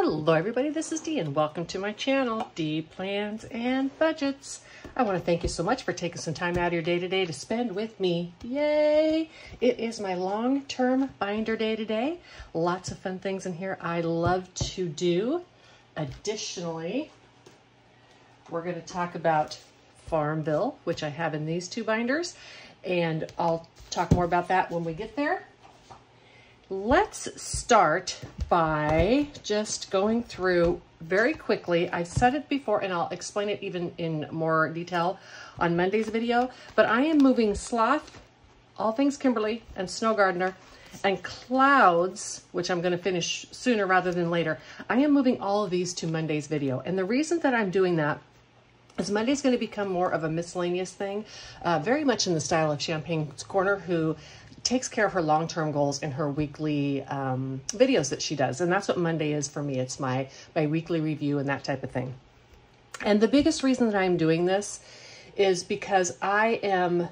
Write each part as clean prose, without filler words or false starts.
Hello everybody, this is Dee and welcome to my channel, Dee Plans and Budgets. I want to thank you so much for taking some time out of your day today to spend with me. Yay! It is my long-term binder day today. Lots of fun things in here I love to do. Additionally, we're going to talk about Farm Bill, which I have in these two binders, and I'll talk more about that when we get there. Let's start by just going through very quickly. I've said it before and I'll explain it even in more detail on Monday's video, but I am moving Sloth, All Things Kimberly, and Snow Gardener, and Clouds, which I'm going to finish sooner rather than later. I am moving all of these to Monday's video, and the reason that I'm doing that is Monday's going to become more of a miscellaneous thing, very much in the style of Champagne's Corner, who takes care of her long-term goals in her weekly videos that she does. And that's what Monday is for me. It's my weekly review and that type of thing. And the biggest reason that I'm doing this is because I am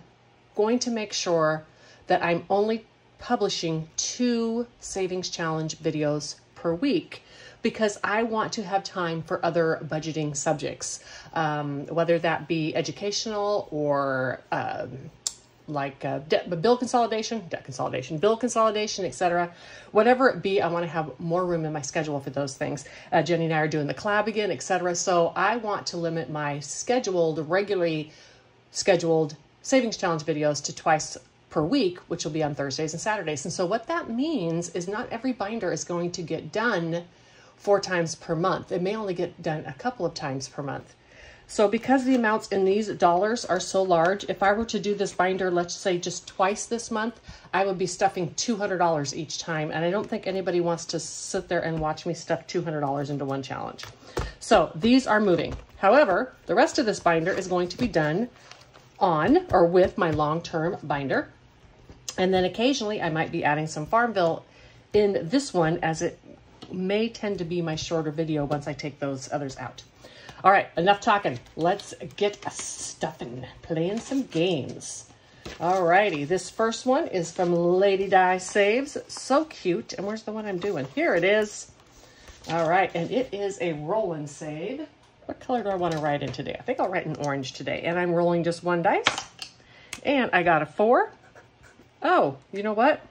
going to make sure that I'm only publishing 2 Savings Challenge videos per week, because I want to have time for other budgeting subjects, whether that be educational or like bill consolidation, debt consolidation, bill consolidation, etc. Whatever it be, I want to have more room in my schedule for those things. Jenny and I are doing the collab again, etc. So I want to limit my regularly scheduled Savings Challenge videos to twice per week, which will be on Thursdays and Saturdays. And so what that means is not every binder is going to get done 4 times per month. It may only get done a couple of times per month. So because the amounts in these dollars are so large, if I were to do this binder, let's say just twice this month, I would be stuffing $200 each time. And I don't think anybody wants to sit there and watch me stuff $200 into one challenge. So these are moving. However, the rest of this binder is going to be done on or with my long-term binder. And then occasionally I might be adding some Farm Bill in this one, as it may tend to be my shorter video once I take those others out. All right, enough talking. Let's get stuffing, playing some games. All righty, this first one is from Lady Di Saves. So cute. And where's the one I'm doing? Here it is. All right, and it is a roll and save. What color do I want to write in today? I think I'll write in orange today. And I'm rolling just 1 dice. And I got a 4. Oh, you know what?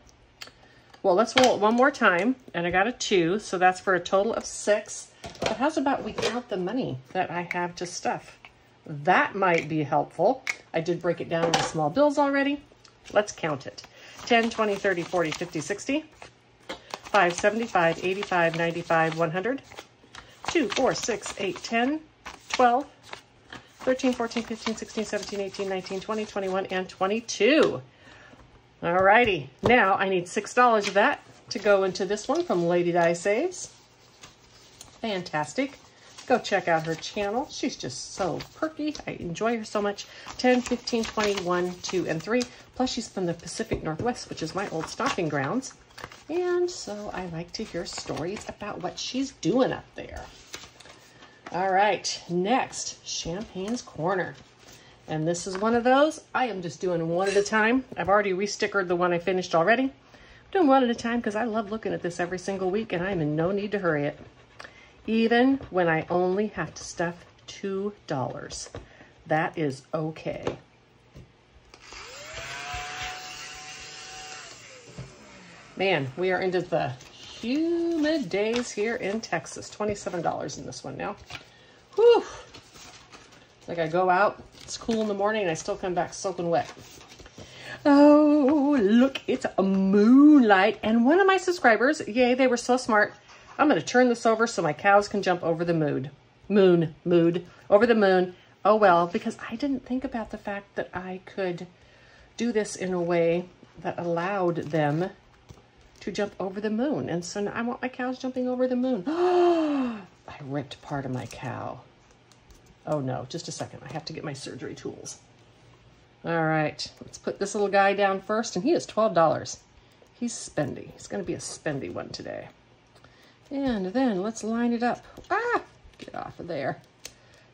Well, let's roll it one more time. And I got a 2, so that's for a total of 6. But how's about we count the money that I have to stuff? That might be helpful. I did break it down into small bills already. Let's count it. 10, 20, 30, 40, 50, 60, 5, 75, 85, 95, 100, 2, 4, 6, 8, 10, 12, 13, 14, 15, 16, 17, 18, 19, 20, 21, and 22. All righty. Now I need $6 of that to go into this one from Lady Di Saves. Fantastic. Go check out her channel. She's just so perky. I enjoy her so much. 10, 15, 20, 1, 2, and 3. Plus she's from the Pacific Northwest, which is my old stomping grounds. And so I like to hear stories about what she's doing up there. All right, next, Champagne's Corner. And this is one of those. I am just doing one at a time. I've already restickered the one I finished already. I'm doing one at a time because I love looking at this every single week and I'm in no need to hurry it. Even when I only have to stuff $2. That is okay. Man, we are into the humid days here in Texas. $27 in this one now. Whew. Like I go out, it's cool in the morning, and I still come back soaking wet. Oh, look, it's a moonlight. And one of my subscribers, yay, they were so smart. I'm going to turn this over so my cows can jump over the over the moon. Oh, well, because I didn't think about the fact that I could do this in a way that allowed them to jump over the moon. And so now I want my cows jumping over the moon. I ripped part of my cow. Oh, no, just a second. I have to get my surgery tools. All right, let's put this little guy down first. And he is $12. He's spendy. He's going to be a spendy one today. And then let's line it up. Ah, get off of there.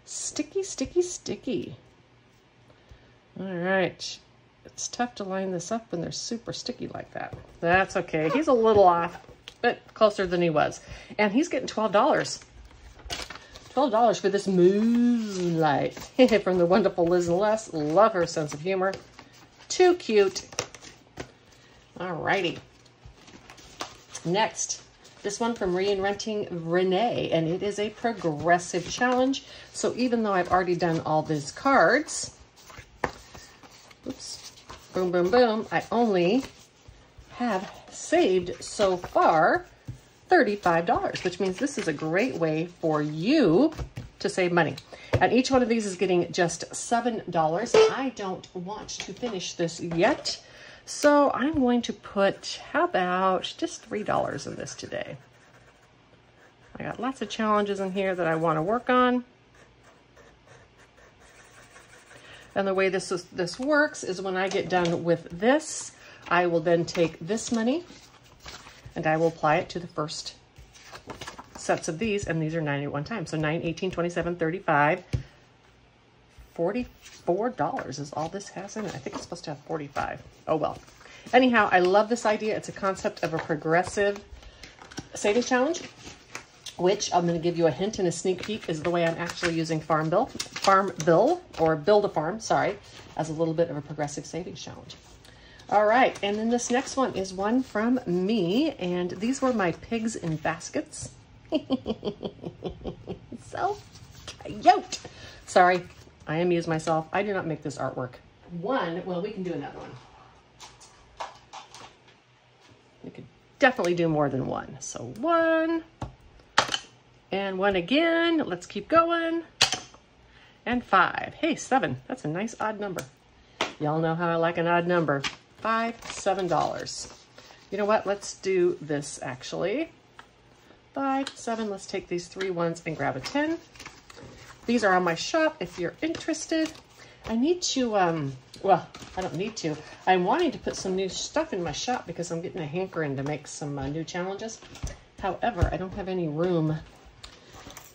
Sticky, sticky, sticky. All right. It's tough to line this up when they're super sticky like that. That's okay. He's a little off. but closer than he was. And he's getting $12. $12 for this Moonlight from the wonderful Liz and Les. Love her sense of humor. Too cute. Alrighty. Next, this one from Reinventing Renee, and it is a progressive challenge. So even though I've already done all these cards, oops, boom, boom, boom, I only have saved so far $35, which means this is a great way for you to save money. And each one of these is getting just $7. I don't want to finish this yet, so I'm going to put, how about just $3 in this today? I got lots of challenges in here that I want to work on. And the way this works is when I get done with this, I will then take this money and I will apply it to the first sets of these, and these are 9 at one time. So 9, 18, 27, 35, $44 is all this has in it. I think it's supposed to have 45. Oh well. Anyhow, I love this idea. It's a concept of a progressive savings challenge, which I'm going to give you a hint and a sneak peek is the way I'm actually using Farm Bill or Build a Farm, sorry, as a little bit of a progressive savings challenge. All right, and then this next one is one from me, and these were my pigs in baskets. So cute. Sorry, I amuse myself. I do not make this artwork. Well, we can do another one. We could definitely do more than one. So 1, and 1 again. Let's keep going. And 5. Hey, 7. That's a nice odd number. Y'all know how I like an odd number. $5, $7. You know what? Let's do this actually. 5, 7. Let's take these 3 ones and grab a 10. These are on my shop if you're interested. I need to, well, I don't need to. I'm wanting to put some new stuff in my shop because I'm getting a hankering to make some new challenges. However, I don't have any room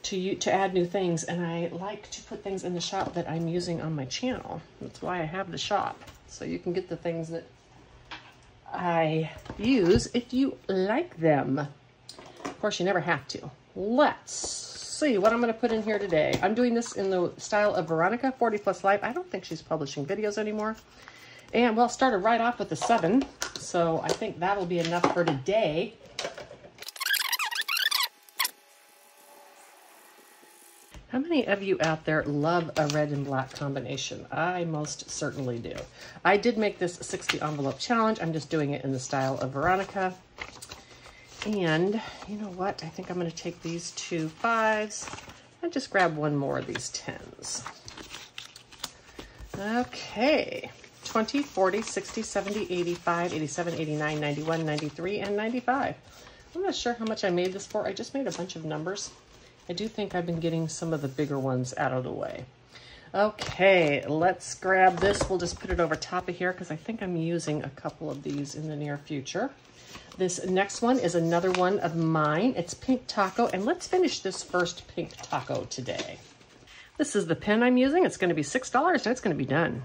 to add new things, and I like to put things in the shop that I'm using on my channel. That's why I have the shop, so you can get the things that I use if you like them. Of course, you never have to. Let's see what I'm going to put in here today. I'm doing this in the style of Veronica, 40 Plus Life. I don't think she's publishing videos anymore. And well, started right off with the 7, so I think that'll be enough for today. How many of you out there love a red and black combination? I most certainly do. I did make this 60 envelope challenge. I'm just doing it in the style of Veronica. And you know what? I think I'm going to take these 2 5s and just grab 1 more of these 10s. Okay. 20, 40, 60, 70, 85, 87, 89, 91, 93, and 95. I'm not sure how much I made this for. I just made a bunch of numbers. I do think I've been getting some of the bigger ones out of the way. Okay, let's grab this. We'll just put it over top of here because I think I'm using a couple of these in the near future. This next one is another one of mine. It's Pink Taco, and let's finish this first Pink Taco today. This is the pen I'm using. It's going to be $6, and it's going to be done.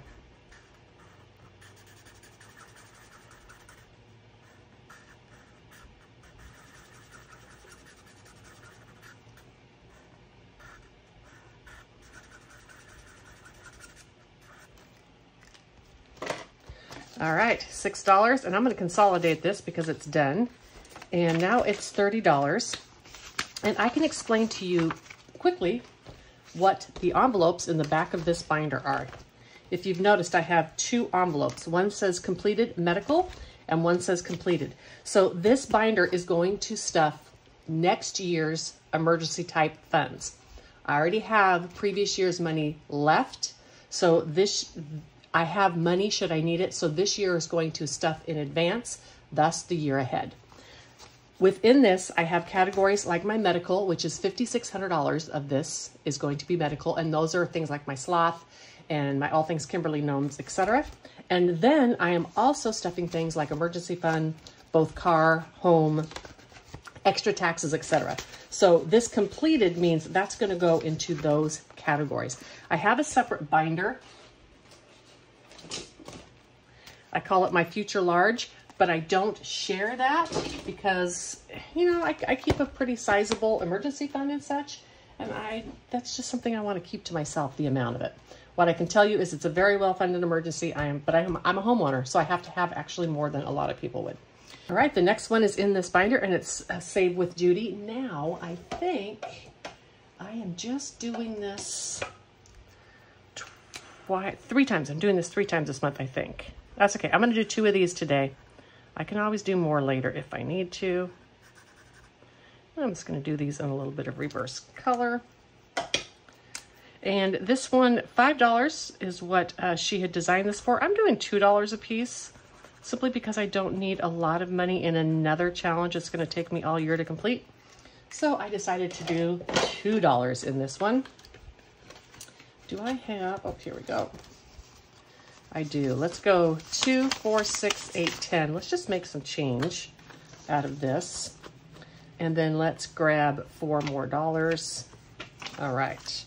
All right, $6, and I'm going to consolidate this because it's done. And now it's $30. And I can explain to you quickly what the envelopes in the back of this binder are. If you've noticed, I have 2 envelopes. One says completed medical and one says completed. So this binder is going to stuff next year's emergency type funds. I already have previous year's money left. So I have money should I need it. So this year is going to stuff in advance, thus the year ahead. Within this, I have categories like my medical, which is $5,600 of this is going to be medical. And those are things like my sloth and my all things Kimberly gnomes, etc. And then I am also stuffing things like emergency fund, both car, home, extra taxes, etc. So this completed means that's going to go into those categories. I have a separate binder. I call it my future large. but I don't share that because, you know, I keep a pretty sizable emergency fund and such, and that's just something I want to keep to myself, the amount of it. What I can tell you is it's a very well-funded emergency. I'm a homeowner, so I have to have actually more than a lot of people would. All right, the next one is in this binder, and it's Save with Judy. Now, I think I am just doing this 3 times. I'm doing this 3 times this month, I think. That's okay. I'm going to do 2 of these today. I can always do more later if I need to. I'm just going to do these in a little bit of reverse color. And this one, $5 is what she had designed this for. I'm doing $2 a piece simply because I don't need a lot of money in another challenge that's going to take me all year to complete. So I decided to do $2 in this one. Do I have, oh, here we go. I do. Let's go 2, 4, 6, 8, 10. Let's just make some change out of this. And then let's grab $4 more. All right.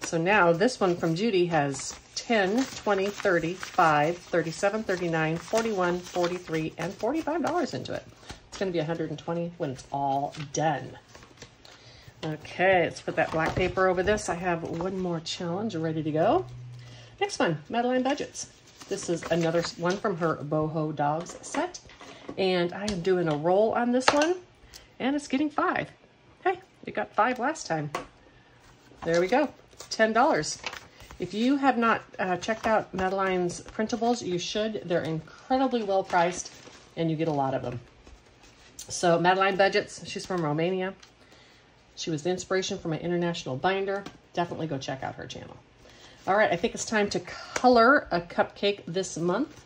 So now this one from Judy has 10, 20, 30, 5, 37, 39, 41, 43, and $45 into it. It's going to be 120 when it's all done. Okay, let's put that black paper over this. I have one more challenge ready to go. Next one, Deeplansandbudgets. This is another one from her Boho Dogs set. And I am doing a roll on this one, and it's getting 5. Hey, you got 5 last time. There we go. $10. If you have not checked out Madeline's printables, you should. They're incredibly well priced, and you get a lot of them. So Deeplansandbudgets, she's from Romania. She was the inspiration for my international binder. Definitely go check out her channel. All right, I think it's time to color a cupcake this month.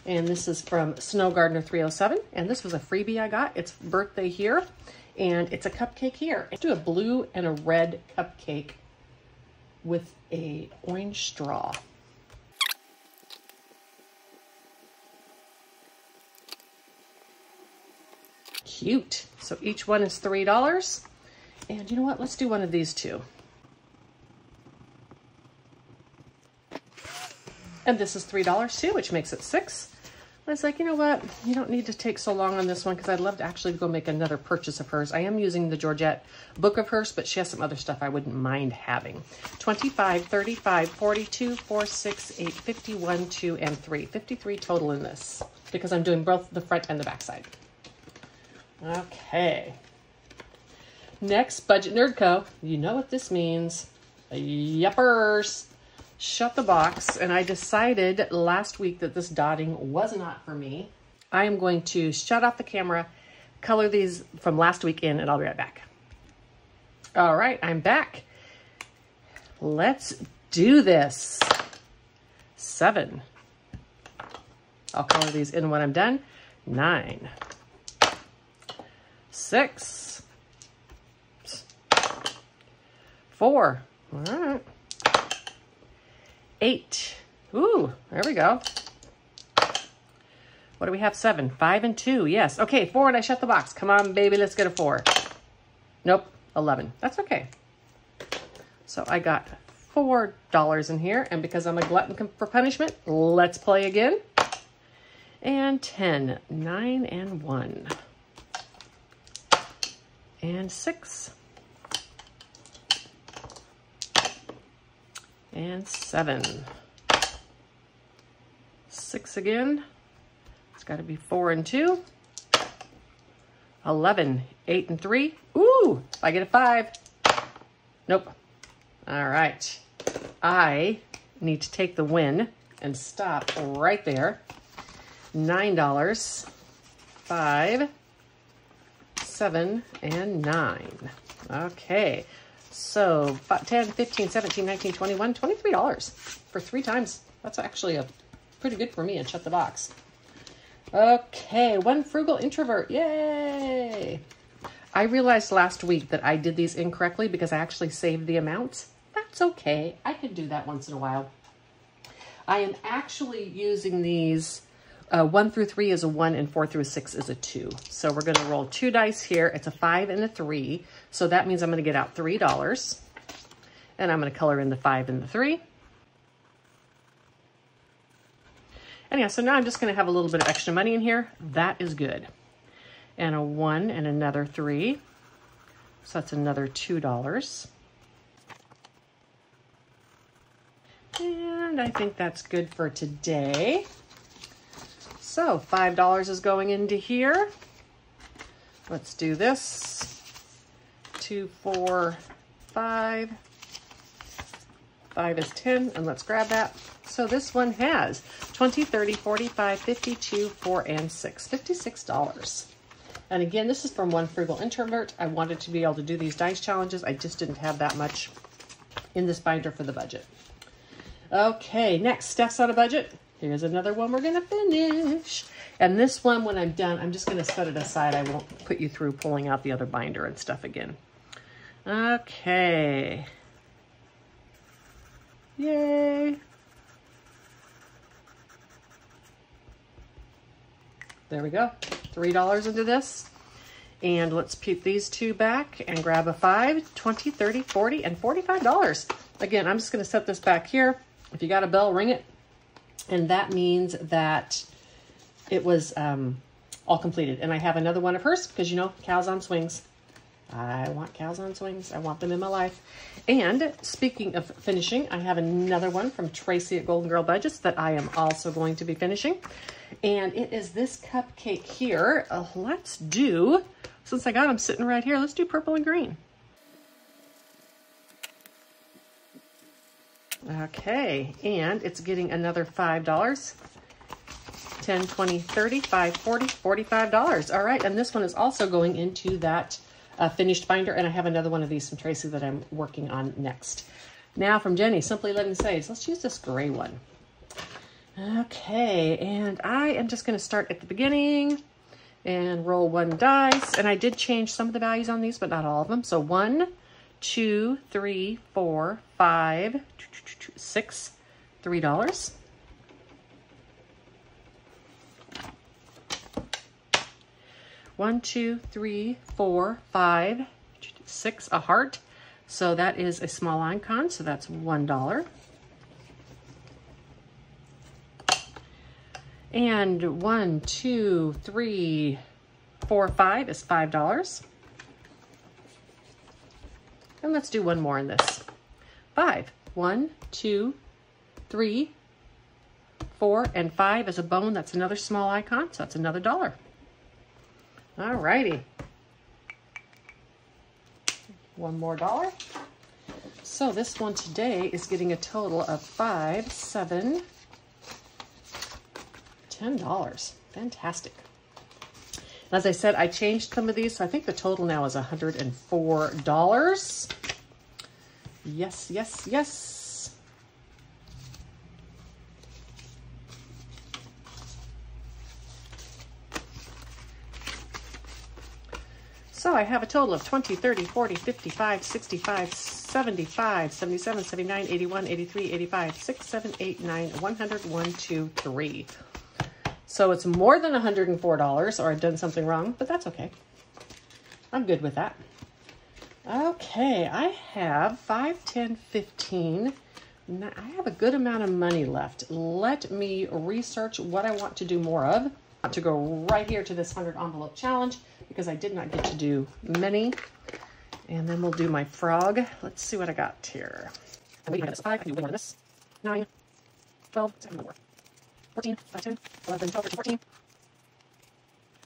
And this is from Snow Gardener 307. And this was a freebie I got. It's birthday here, and it's a cupcake here. I do a blue and a red cupcake with a orange straw. Cute. So each one is $3. And you know what? Let's do one of these too. And this is $3 too, which makes it 6. I was like, you know what? You don't need to take so long on this one because I'd love to actually go make another purchase of hers. I am using the Georgette book of hers, but she has some other stuff I wouldn't mind having. 25, 35, 42, 4, 6, 8, 51, 2, and 3. 53 total in this because I'm doing both the front and the back side. Okay. Next, Budget Nerd Co. You know what this means. Yuppers. Shut the box, and I decided last week that this dotting was not for me. I am going to shut off the camera, color these from last week in, and I'll be right back. All right, I'm back. Let's do this. 7. I'll color these in when I'm done. 9. 6. 4. All right. 8. Ooh, there we go. What do we have? 7. 5 and 2. Yes. Okay, 4, and I shut the box. Come on, baby, let's get a 4. Nope, 11. That's okay. So I got $4 in here, and because I'm a glutton for punishment, let's play again. And 10, 9, and 1. And 6. And 7. 6 again. It's got to be 4 and 2. 11, 8 and 3. Ooh, I get a 5. Nope. All right. I need to take the win and stop right there. $9, 5, 7, and 9. Okay. So 10, 15, 17, 19, 21, $23 for 3 times. That's actually pretty good for me, and shut the box. Okay, one frugal introvert. Yay! I realized last week that I did these incorrectly because I actually saved the amounts. That's okay. I can do that once in a while. I am actually using these 1 through 3 is a 1 and 4 through 6 is a 2. So we're going to roll 2 dice here. It's a 5 and a 3. So that means I'm going to get out $3. And I'm going to color in the 5 and the 3. Anyhow, so now I'm just going to have a little bit of extra money in here. That is good. And a 1 and another 3. So that's another $2. And I think that's good for today. So $5 is going into here. Let's do this. 2, 4, 5. 5 is 10, and let's grab that. So this one has 20, 30, 45, 52, 4, and 6. $56. And again, this is from One Frugal Introvert. I wanted to be able to do these dice challenges. I just didn't have that much in this binder for the budget. Okay, next, Steph's on a budget. Here's another one we're gonna finish. And this one, when I'm done, I'm just gonna set it aside. I won't put you through pulling out the other binder and stuff again. Okay. Yay. There we go. $3 into this. And let's peep these two back and grab a 5, 20, 30, 40, and $45. Again, I'm just going to set this back here. If you got a bell, ring it. And that means that it was all completed. And I have another one of hers because, you know, cows on swings. I want cows on swings. I want them in my life. And speaking of finishing, I have another one from Tracy at Golden Girl Budgets that I am also going to be finishing. And it is this cupcake here. Let's do, since I got them sitting right here, let's do purple and green. Okay, and it's getting another $5. 10, 20, 30, 5, 40, $45. All right, and this one is also going into that finished binder, and I have another one of these from Tracy that I'm working on next. Now from Jenny, Simply Living Sage, let's use this gray one. Okay, and I am just going to start at the beginning and roll 1 dice, and I did change some of the values on these, but not all of them. So 1, 2, 3, 4, 5, 6, $3. One, 2, 3, 4, 5, 6, a heart. So that is a small icon, so that's $1. And 1, 2, 3, 4, 5 is $5. And let's do one more in this. 5. 1, 2, 3, 4, and 5 is a bone. That's another small icon, so that's another $1. All righty. One more $1. So this one today is getting a total of 5, 7, $10. Fantastic. As I said, I changed some of these, so I think the total now is $104. Yes, yes, yes. So I have a total of 20, 30, 40, 55, 65, 75, 77, 79, 81, 83, 85, 6, 7, 8, 9, 100, 1, 2, 3. So it's more than $104, or I've done something wrong, but that's okay. I'm good with that. Okay, I have 5, 10, 15. I have a good amount of money left. Let me research what I want to do more of. I want to go right here to this 100 envelope challenge because I did not get to do many. And then we'll do my frog. Let's see what I got here. I'm waiting for this. 5, I can do one more than this. 9, 12, 14, 5, 10, 11, 12, 13, 14,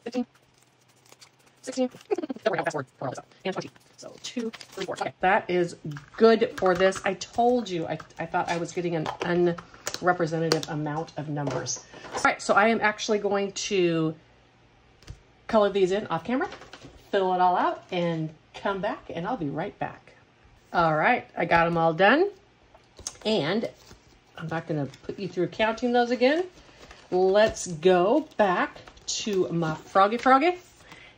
15, 16, don't worry how fast forward for all this up, and 20. So 2, 3, 4. Okay, that is good for this. I told you I thought I was getting an unrepresentative amount of numbers. All right, so I am actually going to color these in off camera, fill it all out, and come back, and I'll be right back. All right, I got them all done, and I'm not going to put you through counting those again. Let's go back to my froggy,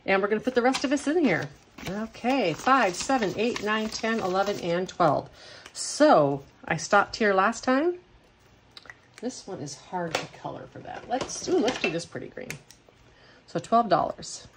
and we're going to put the rest of us in here. Okay, 5, 7, 8, 9, 10, 11, and 12. So I stopped here last time. This one is hard to color for that. Let's do this pretty green. So $12.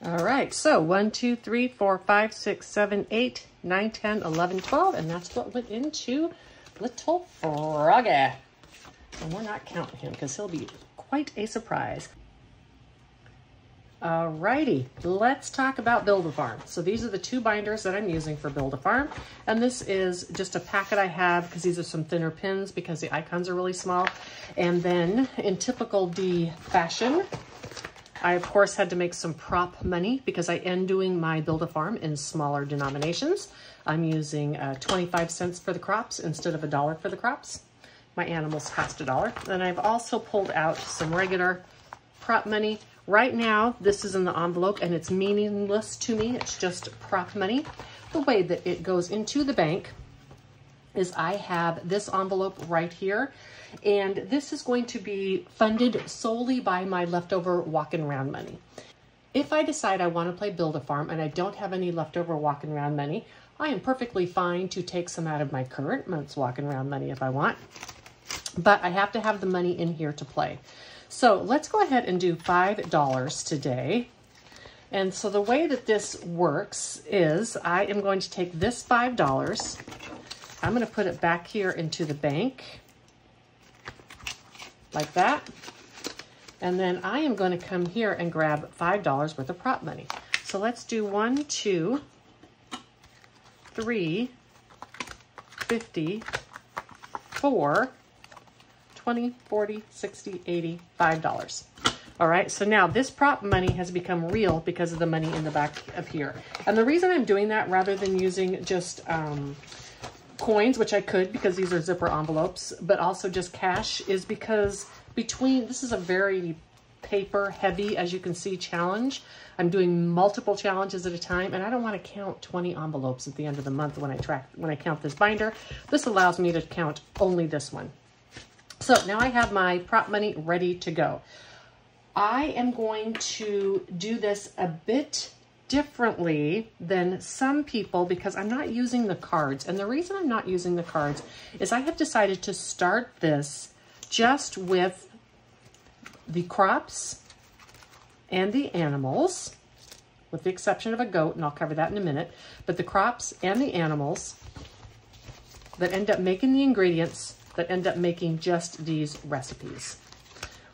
All right, so 1, 2, 3, 4, 5, 6, 7, 8, 9, 10, 11, 12, and that's what went into little Froggy. And we're not counting him because he'll be quite a surprise. Alrighty, let's talk about Build-A-Farm. So these are the 2 binders that I'm using for Build-A-Farm. And this is just a packet I have because these are some thinner pins because the icons are really small. And then in typical D fashion, I of course had to make some prop money because I am doing my Build-A-Farm in smaller denominations. I'm using 25 cents for the crops instead of $1 for the crops. My animals cost $1. And I've also pulled out some regular prop money. Right now, this is in the envelope and it's meaningless to me. It's just prop money. The way that it goes into the bank is I have this envelope right here, and this is going to be funded solely by my leftover walking around money. If I decide I want to play Build-A-Farm and I don't have any leftover walking around money, I am perfectly fine to take some out of my current month's walking around money if I want, but I have to have the money in here to play. So let's go ahead and do $5 today. And so the way that this works is I am going to take this $5. I'm going to put it back here into the bank like that. And then I am going to come here and grab $5 worth of prop money. So let's do 1, 2, 3, 50, 4, 20, 40, 60, 80, $5. All right, so now this prop money has become real because of the money in the back of here. And the reason I'm doing that rather than using just coins, which I could because these are zipper envelopes, but also just cash, is because this is a very paper heavy, as you can see, challenge. I'm doing multiple challenges at a time, and I don't want to count 20 envelopes at the end of the month when I count this binder. This allows me to count only this one. So now I have my prop money ready to go. I am going to do this a bit differently than some people because I'm not using the cards. And the reason I'm not using the cards is I have decided to start this just with the crops and the animals, with the exception of a goat, and I'll cover that in a minute. But the crops and the animals that end up making the ingredients that end up making just these recipes,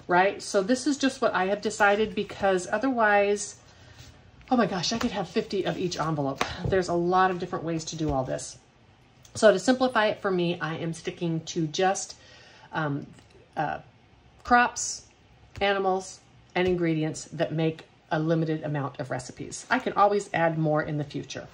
right? So this is just what I have decided because otherwise, oh my gosh, I could have 50 of each envelope. There's a lot of different ways to do all this. So to simplify it for me, I am sticking to just crops, animals, and ingredients that make a limited amount of recipes. I can always add more in the future.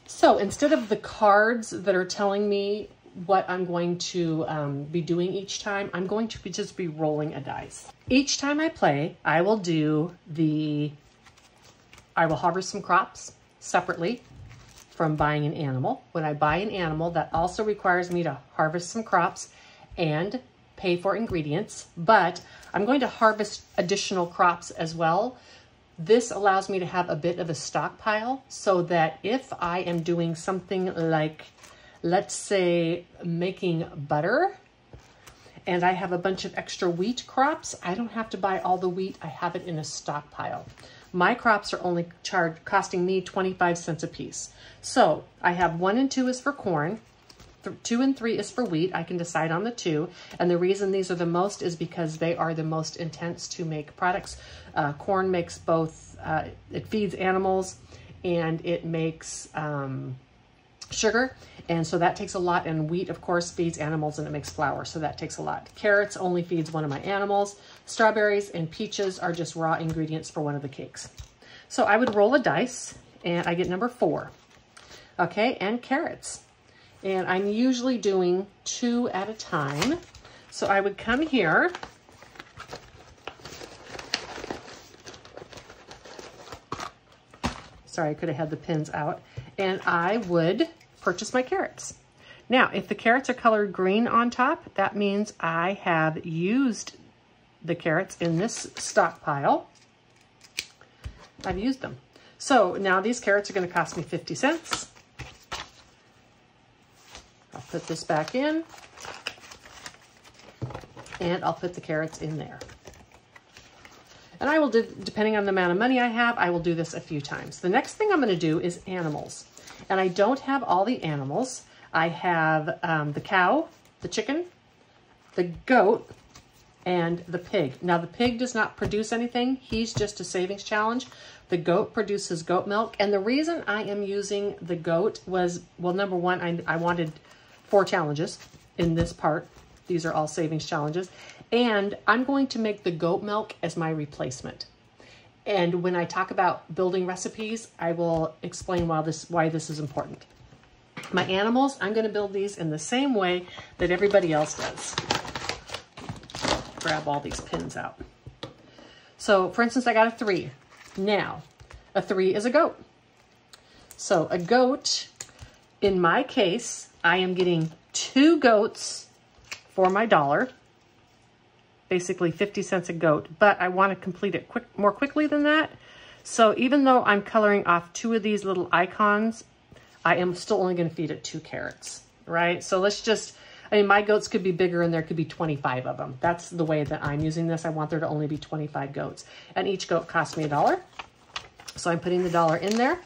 So instead of the cards that are telling me what I'm going to be doing each time, I'm going to just be rolling a dice. Each time I play, I will harvest some crops separately from buying an animal. When I buy an animal, that also requires me to harvest some crops and pay for ingredients, but I'm going to harvest additional crops as well. This allows me to have a bit of a stockpile so that if I am doing something like, let's say, making butter, and I have a bunch of extra wheat crops, I don't have to buy all the wheat. I have it in a stockpile. My crops are only costing me 25 cents a piece. So I have 1 and 2 is for corn, 2 and 3 is for wheat. I can decide on the 2. And the reason these are the most is because they are the most intense to make products. Corn makes both, it feeds animals and it makes sugar. And so that takes a lot. And wheat, of course, feeds animals and it makes flour. So that takes a lot. Carrots only feeds one of my animals. Strawberries and peaches are just raw ingredients for one of the cakes. So I would roll a dice and I get number 4. Okay, and carrots. And I'm usually doing 2 at a time. So I would come here. Sorry, I could have had the pins out. And I would purchase my carrots. Now, if the carrots are colored green on top, that means I have used the carrots in this stockpile. I've used them. So now these carrots are going to cost me 50 cents. I'll put this back in and I'll put the carrots in there. And I will do, depending on the amount of money I have, I will do this a few times. The next thing I'm going to do is animals. And I don't have all the animals. I have the cow, the chicken, the goat, and the pig. Now the pig does not produce anything. He's just a savings challenge. The goat produces goat milk. And the reason I am using the goat was, well, number one, I wanted 4 challenges in this part. These are all savings challenges. And I'm going to make the goat milk as my replacement. And when I talk about building recipes, I will explain why this is important. My animals, I'm going to build these in the same way that everybody else does. Grab all these pins out. So for instance, I got a 3. Now, a 3 is a goat. So a goat, in my case, I am getting 2 goats for my $1. Basically 50 cents a goat, but I want to complete it more quickly than that. So even though I'm coloring off 2 of these little icons, I am still only going to feed it 2 carrots, right? So let's just, I mean, my goats could be bigger and there could be 25 of them. That's the way that I'm using this. I want there to only be 25 goats. And each goat cost me $1. So I'm putting the $1 in there.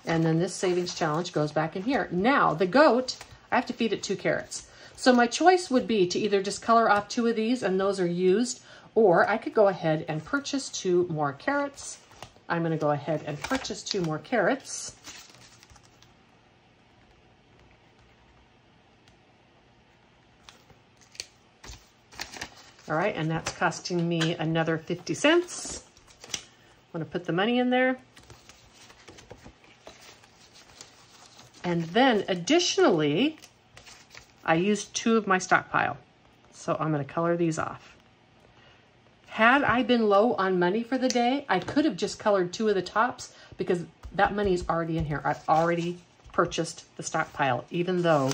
And then this savings challenge goes back in here. Now the goat, I have to feed it 2 carrots. So my choice would be to either just color off 2 of these and those are used, or I could go ahead and purchase 2 more carrots. I'm going to go ahead and purchase 2 more carrots. All right, and that's costing me another 50 cents. I'm going to put the money in there. And then additionally, I used 2 of my stockpile. So I'm going to color these off. Had I been low on money for the day, I could have just colored 2 of the tops because that money is already in here. I've already purchased the stockpile, even though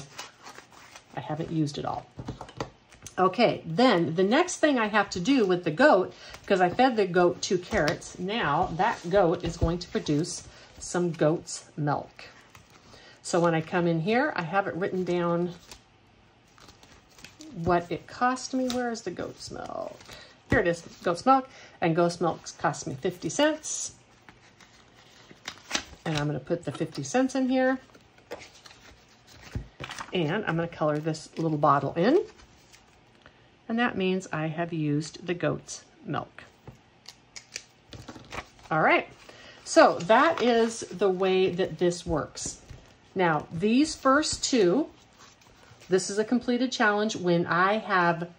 I haven't used it all. Okay, then the next thing I have to do with the goat, because I fed the goat 2 carrots, now that goat is going to produce some goat's milk. So when I come in here, I have it written down what it cost me. Where is the goat's milk? Here it is, goat's milk. And goat's milk cost me 50 cents. And I'm going to put the 50 cents in here. And I'm going to color this little bottle in. And that means I have used the goat's milk. All right, so that is the way that this works. Now, these first 2, this is a completed challenge. When I have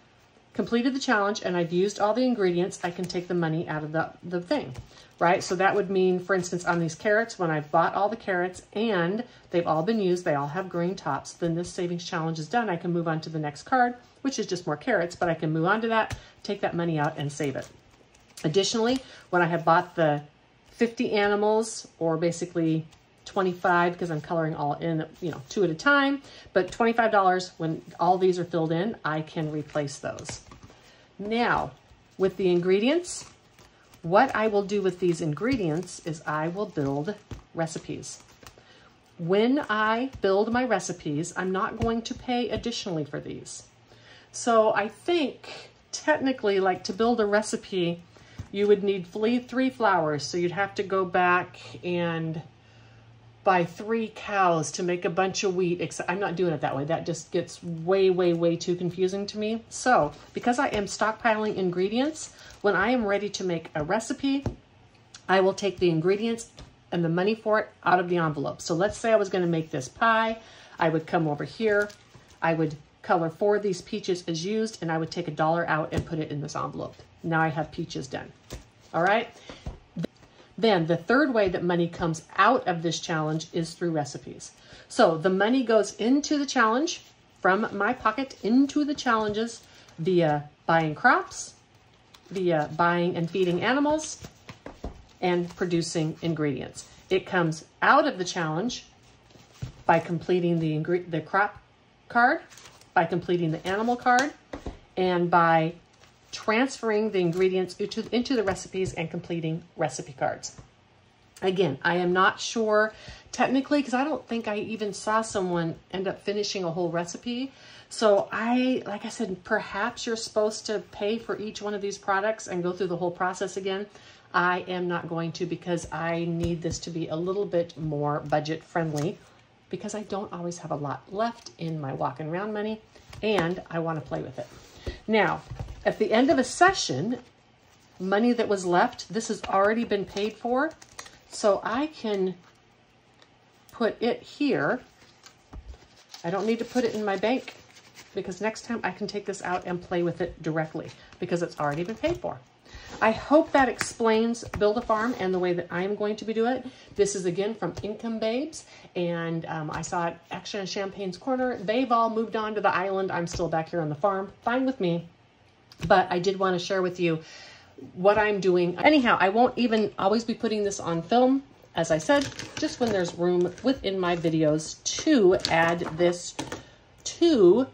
completed the challenge and I've used all the ingredients, I can take the money out of the thing, right? So that would mean, for instance, on these carrots, when I've bought all the carrots and they've all been used, they all have green tops, then this savings challenge is done. I can move on to the next card, which is just more carrots, but I can move on to that, take that money out and save it. Additionally, when I have bought the 50 animals, or basically 25 because I'm coloring all in, 2 at a time, but $25 when all these are filled in, I can replace those. Now, with the ingredients, what I will do with these ingredients is I will build recipes. When I build my recipes, I'm not going to pay additionally for these. So I think technically, like, to build a recipe, you would need 3 flowers. So you'd have to go back and buy 3 cows to make a bunch of wheat. Except I'm not doing it that way. That just gets way, way, way too confusing to me. So because I am stockpiling ingredients, when I am ready to make a recipe, I will take the ingredients and the money for it out of the envelope. So let's say I was going to make this pie. I would come over here. I would color 4 of these peaches as used, and I would take $1 out and put it in this envelope. Now I have peaches done. All right. Then the third way that money comes out of this challenge is through recipes. So the money goes into the challenge from my pocket into the challenges via buying crops, via buying and feeding animals, and producing ingredients. It comes out of the challenge by completing the crop card, by completing the animal card, and by transferring the ingredients into the recipes and completing recipe cards. Again, I am not sure technically, because I don't think I even saw someone end up finishing a whole recipe. So like I said, perhaps you're supposed to pay for each one of these products and go through the whole process again. I am not going to, because I need this to be a little bit more budget friendly, because I don't always have a lot left in my walking around money and I want to play with it. Now, at the end of a session, money that was left, this has already been paid for. So I can put it here. I don't need to put it in my bank, because next time I can take this out and play with it directly because it's already been paid for. I hope that explains Build a Farm and the way that I am going to be doing it. This is again from Income Babes, and I saw it actually on Champagne's Corner. They've all moved on to the island. I'm still back here on the farm. Fine with me. But I did want to share with you what I'm doing. Anyhow, I won't even always be putting this on film. As I said, just when there's room within my videos to add this to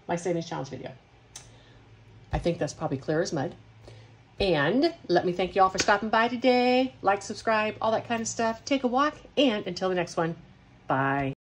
my Savings Challenge video. I think that's probably clear as mud. And let me thank you all for stopping by today. Like, subscribe, all that kind of stuff. Take a walk, and until the next one, bye.